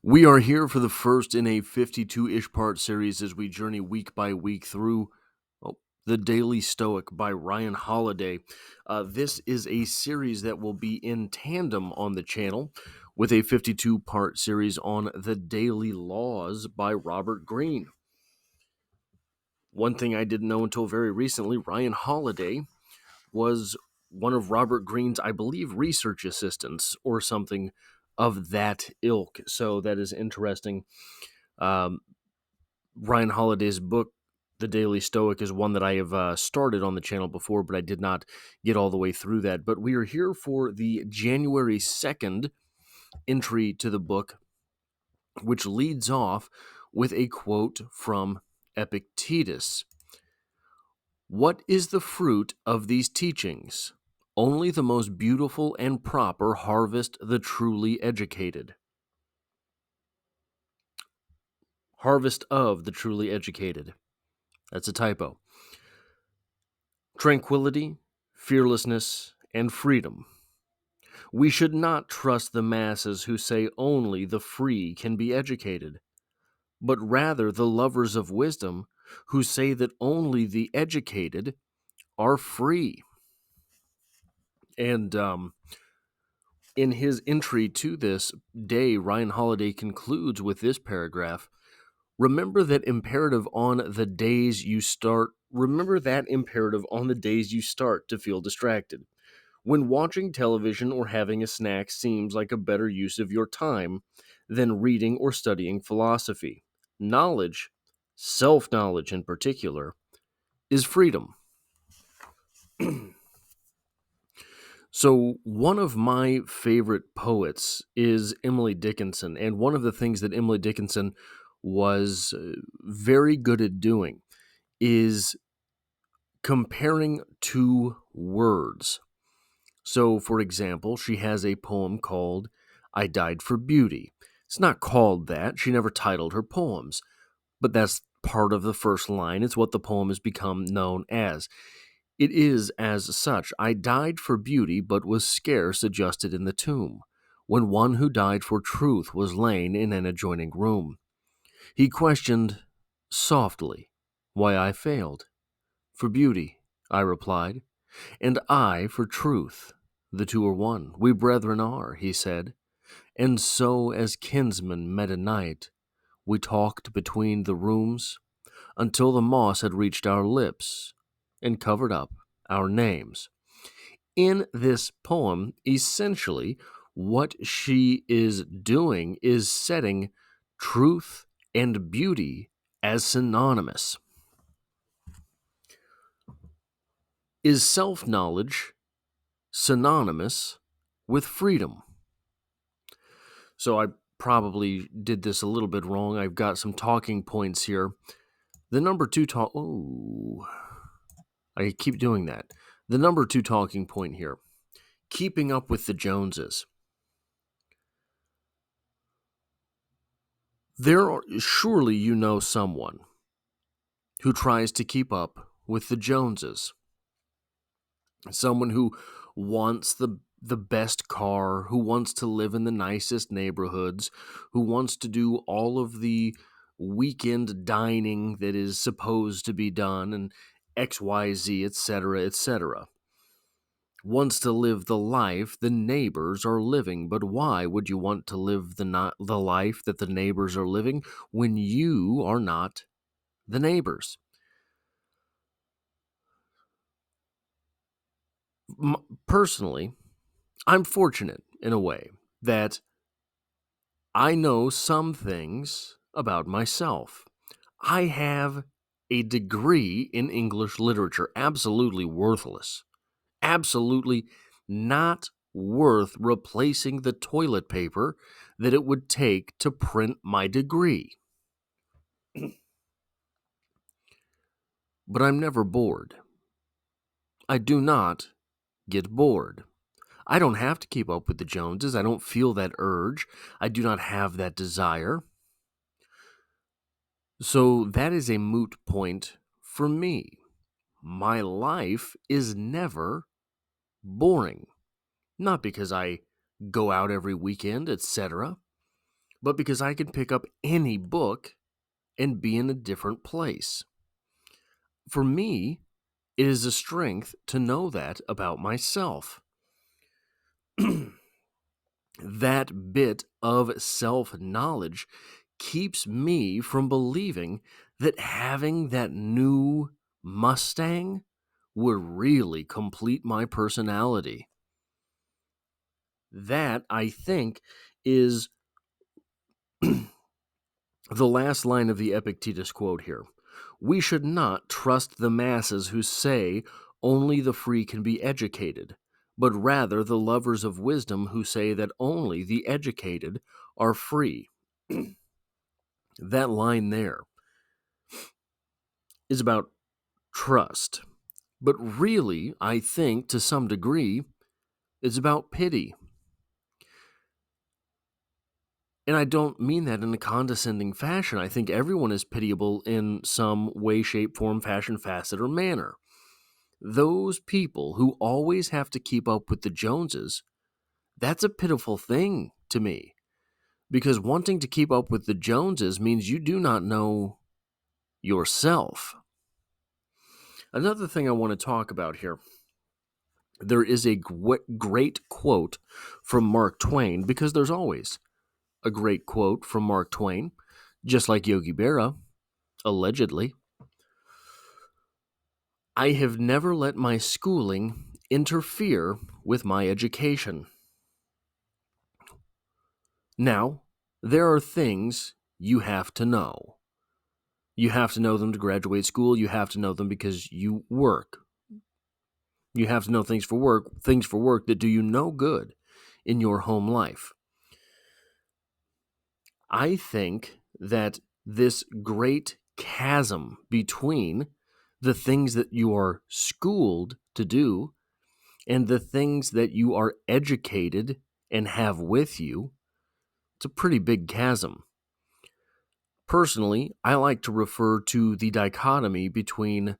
We are here for the first in a 52-ish part series as we journey week by week through The Daily Stoic by Ryan Holiday. This is a series that will be in tandem on the channel with a 52-part series on The Daily Laws by Robert Greene. One thing I didn't know until very recently, Ryan Holiday was one of Robert Greene's, I believe, research assistants or something of that ilk. So that is interesting. Um, Ryan Holiday's book, The Daily Stoic, is one that I have started on the channel before, but I did not get all the way through that. But we are here for the January 2nd entry to the book, which leads off with a quote from Epictetus. "What is the fruit of these teachings? Only the most beautiful and proper harvest the truly educated." Harvest of the truly educated. That's a typo. Tranquility, fearlessness, and freedom. We should not trust the masses who say only the free can be educated, but rather the lovers of wisdom who say that only the educated are free. And in his entry to this day, Ryan Holiday concludes with this paragraph. Remember that imperative on the days you start to feel distracted. When watching television or having a snack seems like a better use of your time than reading or studying philosophy. Knowledge, self-knowledge in particular, is freedom. So one of my favorite poets is Emily Dickinson, and one of the things that Emily Dickinson was very good at doing is comparing two words. So, for example, she has a poem called I Died for Beauty. It's not called that. She never titled her poems, but that's part of the first line. It's what the poem has become known as. It is as such. I died for beauty, but was scarce adjusted in the tomb, when one who died for truth was lain in an adjoining room. He questioned softly why I failed. For beauty, I replied, and I for truth. The two are one. We brethren are, he said. And so, as kinsmen met at night, we talked between the rooms until the moss had reached our lips and covered up our names. In this poem, essentially, what she is doing is setting truth and beauty as synonymous. Is self-knowledge synonymous with freedom? So I probably did this a little bit wrong. I've got some talking points here. The number two I keep doing that. The number two talking point here. Keeping up with the Joneses. Surely you know someone who tries to keep up with the Joneses. Someone who wants the best car, who wants to live in the nicest neighborhoods, who wants to do all of the weekend dining that is supposed to be done, and XYZ, etc., etc. Wants to live the life the neighbors are living. But why would you want to live the life that the neighbors are living when you are not the neighbors? Personally, I'm fortunate in a way that I know some things about myself. I have a degree in English literature, absolutely worthless, absolutely not worth replacing the toilet paper that it would take to print my degree. But I'm never bored. I do not get bored. I don't have to keep up with the Joneses. I don't feel that urge. I do not have that desire. So that is a moot point for me. My life is never boring. Not because I go out every weekend, etc., but because I can pick up any book and be in a different place. For me, it is a strength to know that about myself. That bit of self-knowledge keeps me from believing that having that new Mustang would really complete my personality. That, I think, is the last line of the Epictetus quote here. We should not trust the masses who say only the free can be educated, but rather the lovers of wisdom who say that only the educated are free. That line there is about trust. But really, I think, to some degree, it's about pity. And I don't mean that in a condescending fashion. I think everyone is pitiable in some way, shape, form, fashion, facet, or manner. Those people who always have to keep up with the Joneses, that's a pitiful thing to me. Because wanting to keep up with the Joneses means you do not know yourself. Another thing I want to talk about here. There is a great quote from Mark Twain, because there's always a great quote from Mark Twain, just like Yogi Berra, allegedly. I have never let my schooling interfere with my education. Now, there are things you have to know. You have to know them to graduate school. You have to know them because you work. You have to know things for work that do you no good in your home life. I think that this great chasm between the things that you are schooled to do and the things that you are educated and have with you, it's a pretty big chasm. Personally, I like to refer to the dichotomy between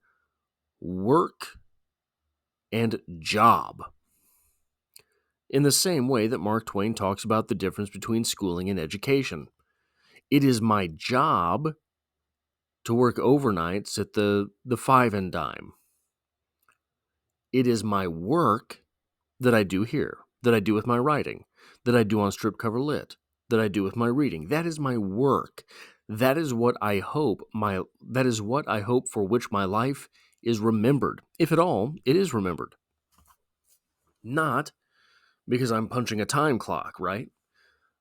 work and job, in the same way that Mark Twain talks about the difference between schooling and education. It is my job to work overnights at the Five and Dime. It is my work that I do here, that I do with my writing, that I do on Strip Cover Lit, that I do with my reading. That is my work. That is what I hope for which my life is remembered. If at all, it is remembered. Not because I'm punching a time clock, right?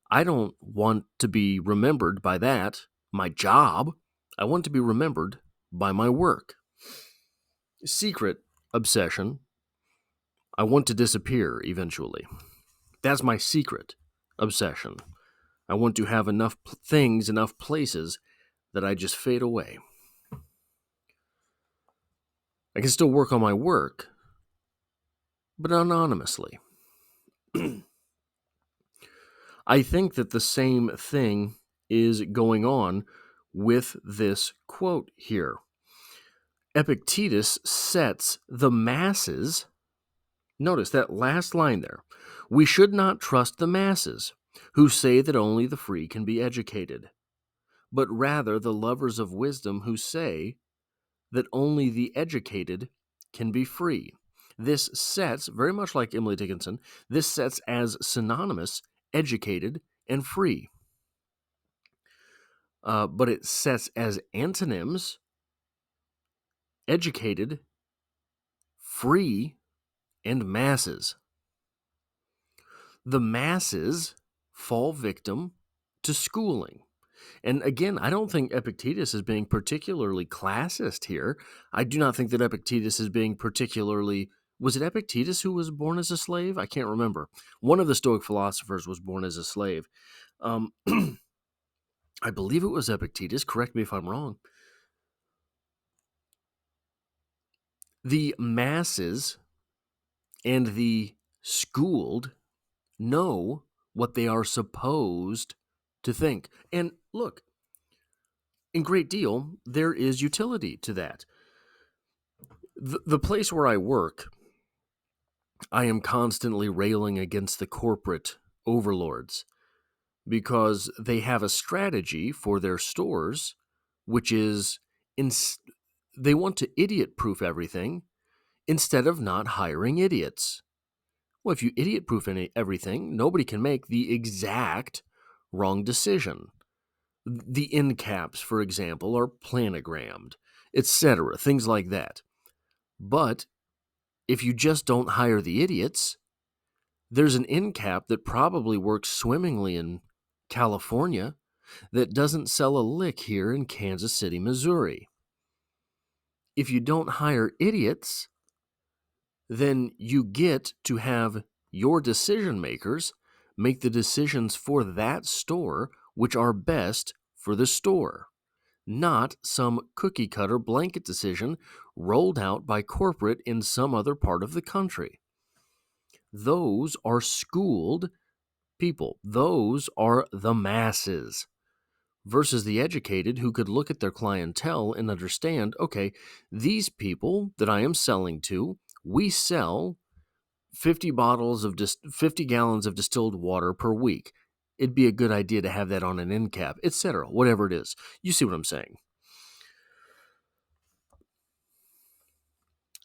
I don't want to be remembered by that, my job. I want to be remembered by my work. Secret obsession. I want to disappear eventually. That's my secret obsession. I want to have enough things, enough places that I just fade away. I can still work on my work, but anonymously. I think that the same thing is going on with this quote here. Epictetus sets the masses. Notice that last line there. We should not trust the masses, who say that only the free can be educated, but rather the lovers of wisdom who say that only the educated can be free. This sets, very much like Emily Dickinson, this sets as synonymous educated and free. But it sets as antonyms educated, free, and masses. The masses fall victim to schooling. And again, I don't think Epictetus is being particularly classist here. I do not think that Epictetus is being particularly... Was it Epictetus who was born as a slave? I can't remember. One of the Stoic philosophers was born as a slave. I believe it was Epictetus. Correct me if I'm wrong. The masses and the schooled know what they are supposed to think. And look, in great deal, there is utility to that. The place where I work, I am constantly railing against the corporate overlords. because they have a strategy for their stores, which is they want to idiot proof everything instead of not hiring idiots. Well, if you idiot proof everything, nobody can make the exact wrong decision. The end caps, for example, are planogrammed, etc., things like that. But if you just don't hire the idiots, there's an end cap that probably works swimmingly in California that doesn't sell a lick here in Kansas City, Missouri. If you don't hire idiots, then you get to have your decision makers make the decisions for that store which are best for the store, not some cookie cutter blanket decision rolled out by corporate in some other part of the country. Those are schooled people. Those are the masses versus the educated who could look at their clientele and understand, okay, these people that I am selling to, we sell 50 50 gallons of distilled water per week. It'd be a good idea to have that on an end cap, etc., whatever it is. You see what I'm saying?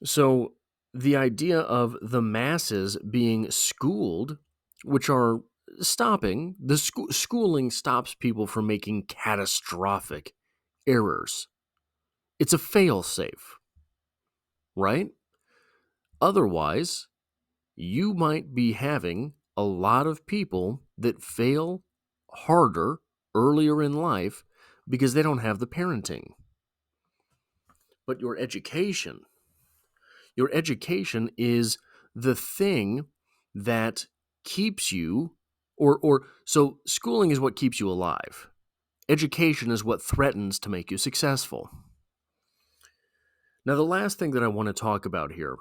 So the idea of the masses being schooled, which are stopping, the schooling stops people from making catastrophic errors. It's a fail-safe, right? Otherwise, you might be having a lot of people that fail harder earlier in life because they don't have the parenting. But your education is the thing that keeps you, so schooling is what keeps you alive. Education is what threatens to make you successful. Now, the last thing that I want to talk about here,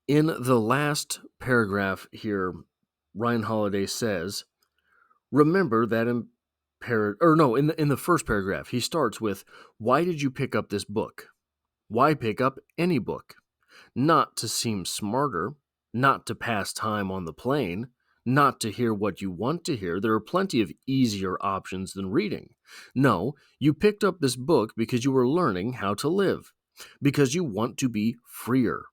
in the last paragraph here, Ryan Holiday says, remember that in the first paragraph, he starts with, why did you pick up this book? Why pick up any book? Not to seem smarter, not to pass time on the plane, not to hear what you want to hear. There are plenty of easier options than reading. No, you picked up this book because you were learning how to live, because you want to be freer,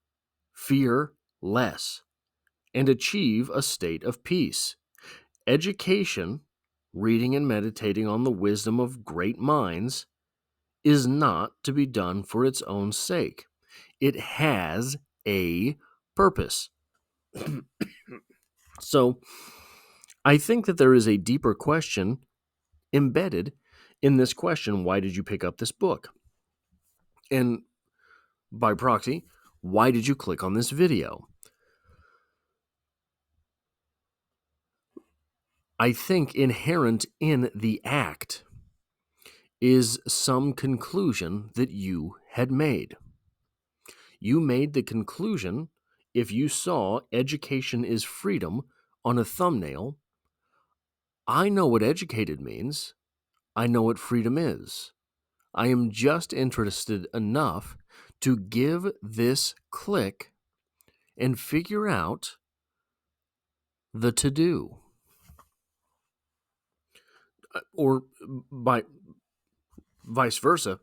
fear less, and achieve a state of peace. Education, reading and meditating on the wisdom of great minds, is not to be done for its own sake. It has a purpose. So, I think that there is a deeper question embedded in this question, why did you pick up this book? And by proxy, why did you click on this video? I think inherent in the act is some conclusion that you had made. You made the conclusion, if you saw education is freedom on a thumbnail, I know what educated means. I know what freedom is. I am just interested enough to give this click and figure out the to-do. Or by vice versa,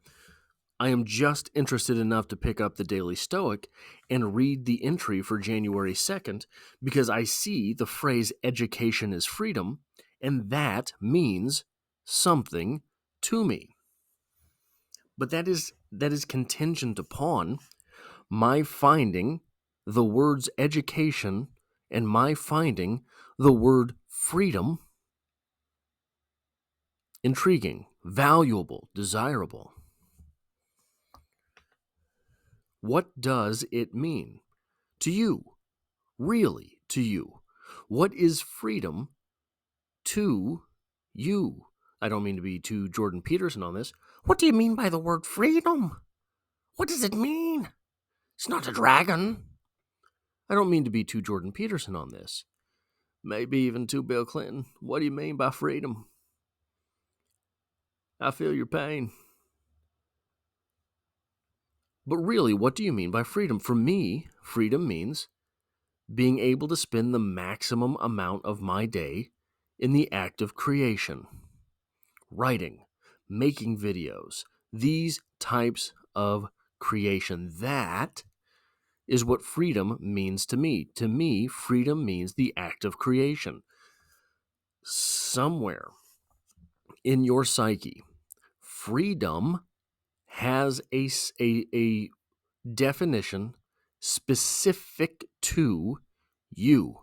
I am just interested enough to pick up the Daily Stoic and read the entry for January 2nd because I see the phrase education is freedom, and that means something to me. But that is contingent upon my finding the words education and my finding the word freedom intriguing, valuable, desirable. What does it mean to you? Really, to you? What is freedom to you? I don't mean to be too Jordan Peterson on this. What do you mean by the word freedom? What does it mean? It's not a dragon. I don't mean to be too Jordan Peterson on this. Maybe even too Bill Clinton. What do you mean by freedom? I feel your pain. But really, what do you mean by freedom? For me, freedom means being able to spend the maximum amount of my day in the act of creation, writing, making videos, these types of creation. That is what freedom means to me. To me, freedom means the act of creation. Somewhere in your psyche, freedom has a definition specific to you.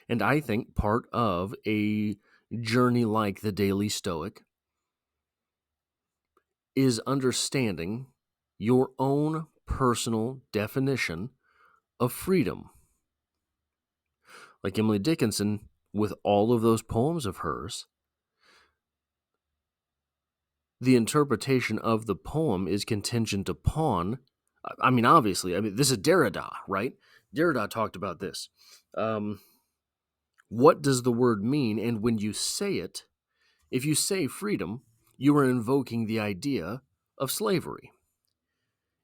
And I think part of a journey like the Daily Stoic is understanding your own personal definition of freedom. Like Emily Dickinson, with all of those poems of hers, the interpretation of the poem is contingent upon, obviously, this is Derrida, right? Derrida talked about this. What does the word mean? And when you say it, if you say freedom, you are invoking the idea of slavery.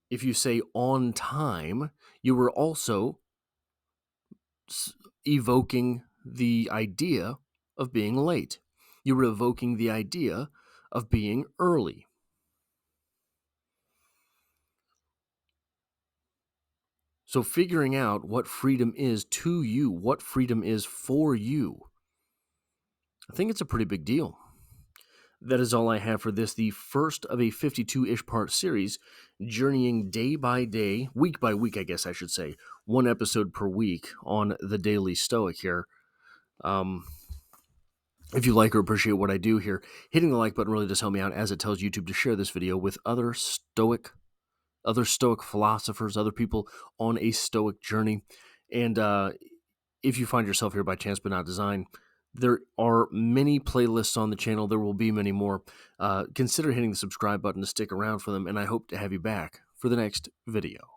If you say on time, you are also evoking the idea of being late. You're evoking the idea of being early. So figuring out what freedom is to you, what freedom is for you, I think it's a pretty big deal. That is all I have for this, the first of a 52-ish part series, journeying day by day, week by week, I guess I should say, one episode per week on the Daily Stoic here. If you like or appreciate what I do here, hitting the like button really does help me out, as it tells YouTube to share this video with other Stoic philosophers, other people on a Stoic journey. And if you find yourself here by chance but not design, there are many playlists on the channel. There will be many more. Consider hitting the subscribe button to stick around for them, and I hope to have you back for the next video.